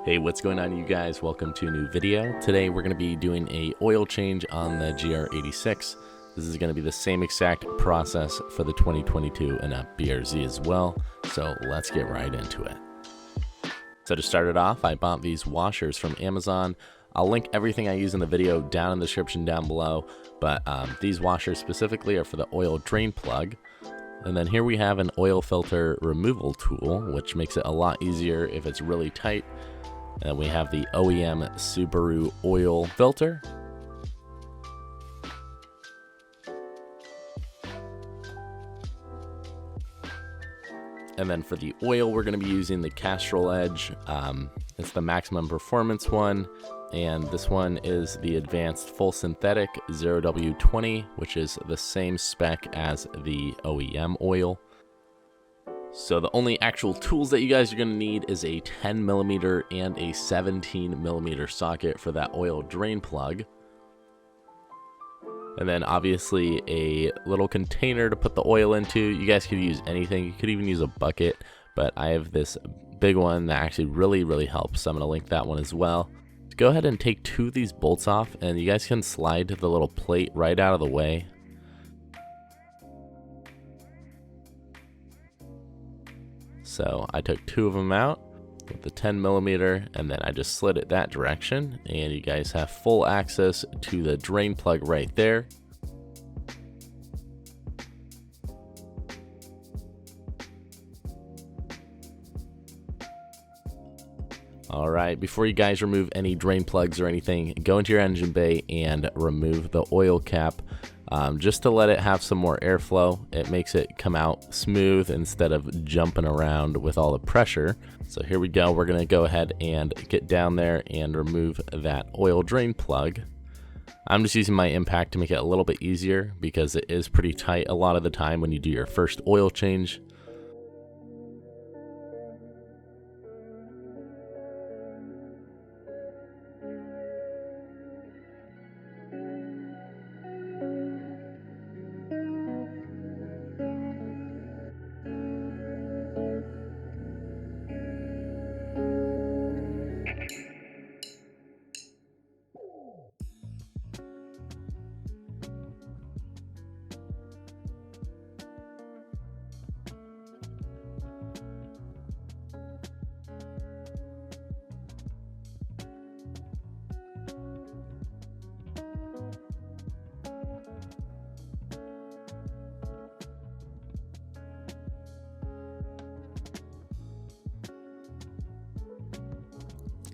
Hey, what's going on, you guys? Welcome to a new video. Today we're going to be doing a oil change on the GR86. This is going to be the same exact process for the 2022 and a BRZ as well. So let's get right into it. So to start it off, I bought these washers from Amazon. I'll link everything I use in the video down in the description down below, but these washers specifically are for the oil drain plug. And then here we have an oil filter removal tool, which makes it a lot easier if it's really tight. And we have the OEM Subaru oil filter. And then for the oil, we're going to be using the Castrol Edge. It's the maximum performance one. And this one is the advanced full synthetic 0W20, which is the same spec as the OEM oil. So the only actual tools that you guys are going to need is a 10mm and a 17mm socket for that oil drain plug. And then obviously a little container to put the oil into. You guys could use anything. You could even use a bucket, but I have this big one that actually really helps. So I'm going to link that one as well. Go ahead and take two of these bolts off, and you guys can slide the little plate right out of the way. So I took two of them out with the 10mm, and then I just slid it that direction, and you guys have full access to the drain plug right there. Alright, before you guys remove any drain plugs or anything, go into your engine bay and remove the oil cap just to let it have some more airflow. It makes it come out smooth instead of jumping around with all the pressure. So here we go, we're going to go ahead and get down there and remove that oil drain plug. I'm just using my impact to make it a little bit easier because it is pretty tight a lot of the time when you do your first oil change.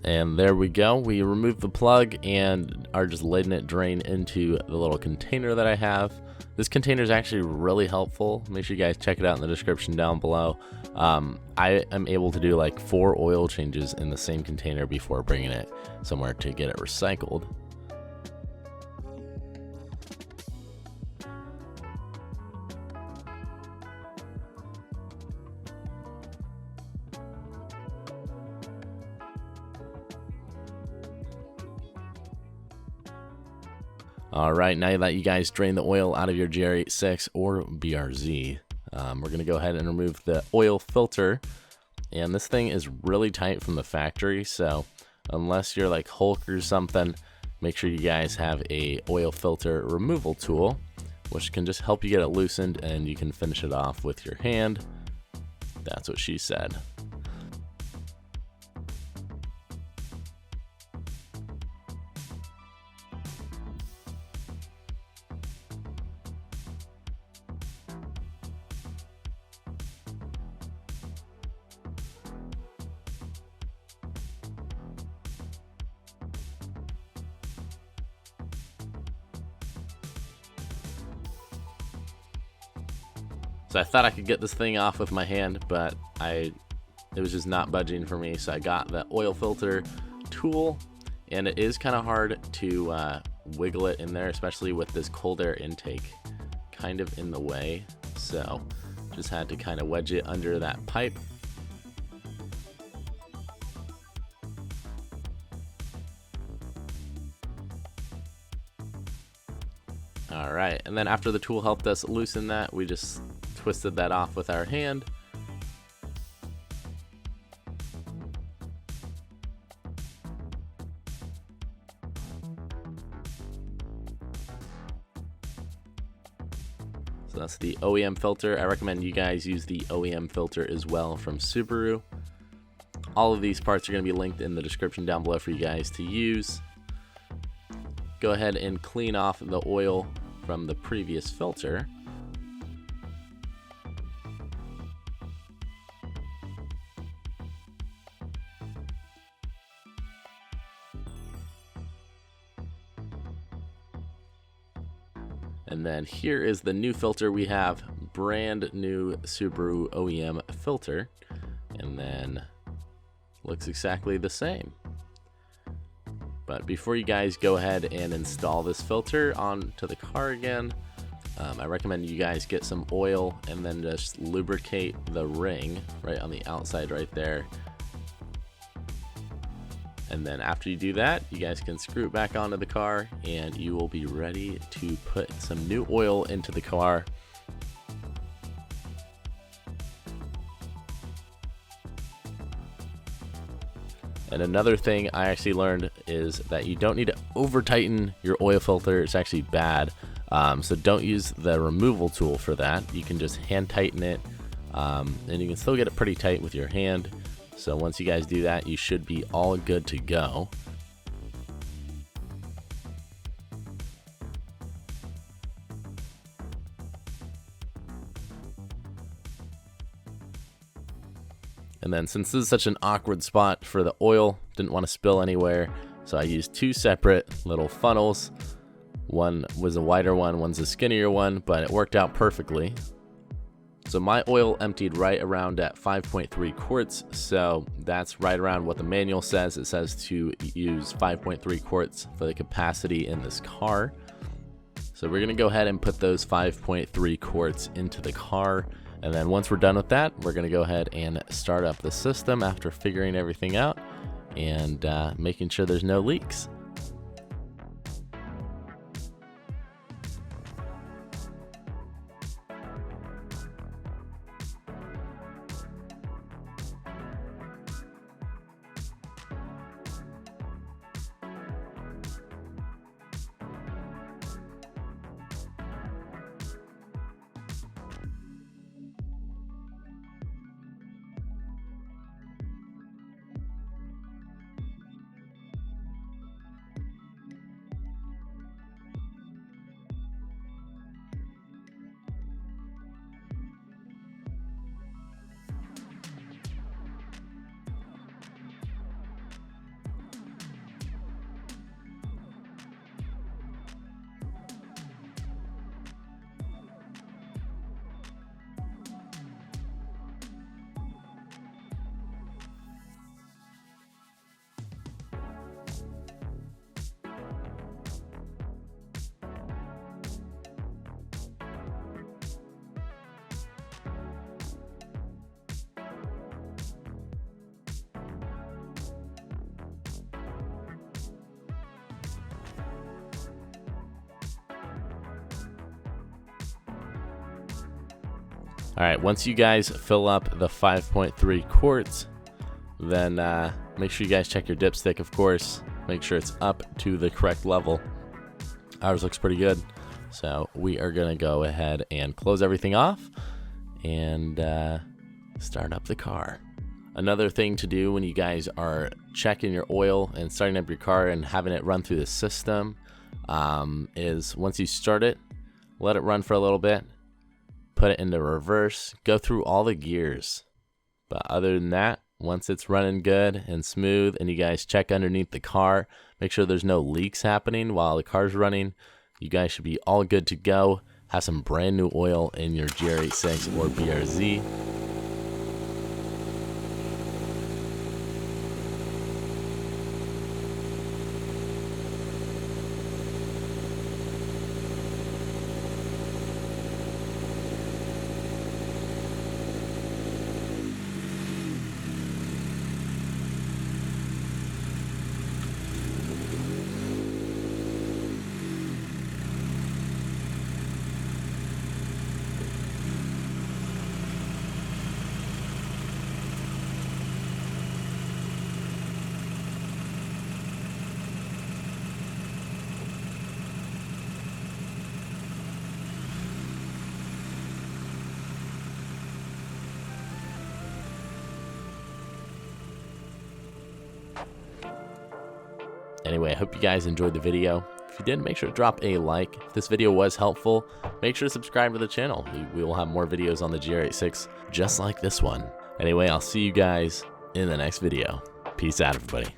And there we go, we removed the plug and are just letting it drain into the little container that I have. This container is actually really helpful. Make sure you guys check it out in the description down below. I am able to do like 4 oil changes in the same container before bringing it somewhere to get it recycled. Alright, now that you guys drain the oil out of your GR86 or BRZ, we're going to go ahead and remove the oil filter. And this thing is really tight from the factory, so unless you're like Hulk or something, make sure you guys have a oil filter removal tool, which can just help you get it loosened, and you can finish it off with your hand. That's what she said. So I thought I could get this thing off with my hand, but it was just not budging for me. So I got the oil filter tool, and it is kind of hard to wiggle it in there, especially with this cold air intake kind of in the way. So just had to kind of wedge it under that pipe. Alright, and then after the tool helped us loosen that, we just twisted that off with our hand. So that's the OEM filter. I recommend you guys use the OEM filter as well from Subaru. All of these parts are going to be linked in the description down below for you guys to use. Go ahead and clean off the oil from the previous filter. And then here is the new filter. We have brand new Subaru OEM filter, and then looks exactly the same. But before you guys go ahead and install this filter onto the car again, I recommend you guys get some oil and then just lubricate the ring right on the outside right there. And then after you do that, you guys can screw it back onto the car and you will be ready to put some new oil into the car. And another thing I actually learned is that you don't need to over tighten your oil filter. It's actually bad. So don't use the removal tool for that. You can just hand tighten it, and you can still get it pretty tight with your hand. So once you guys do that, you should be all good to go. And then since this is such an awkward spot for the oil, didn't want to spill anywhere, so I used two separate little funnels. One was a wider one, one's a skinnier one, but it worked out perfectly. So my oil emptied right around at 5.3 quarts, so that's right around what the manual says. It says to use 5.3 quarts for the capacity in this car. So we're gonna go ahead and put those 5.3 quarts into the car, and then once we're done with that, we're gonna go ahead and start up the system after figuring everything out and making sure there's no leaks. All right, once you guys fill up the 5.3 quarts, then make sure you guys check your dipstick, of course. Make sure it's up to the correct level. Ours looks pretty good. So we are gonna go ahead and close everything off and start up the car. Another thing to do when you guys are checking your oil and starting up your car and having it run through the system is once you start it, let it run for a little bit. Put it into reverse, go through all the gears. But other than that, once it's running good and smooth and you guys check underneath the car, make sure there's no leaks happening while the car's running, you guys should be all good to go. Have some brand new oil in your GR86 or BRZ. Anyway, I hope you guys enjoyed the video. If you did, make sure to drop a like. If this video was helpful, make sure to subscribe to the channel. We will have more videos on the GR86 just like this one. Anyway, I'll see you guys in the next video. Peace out, everybody.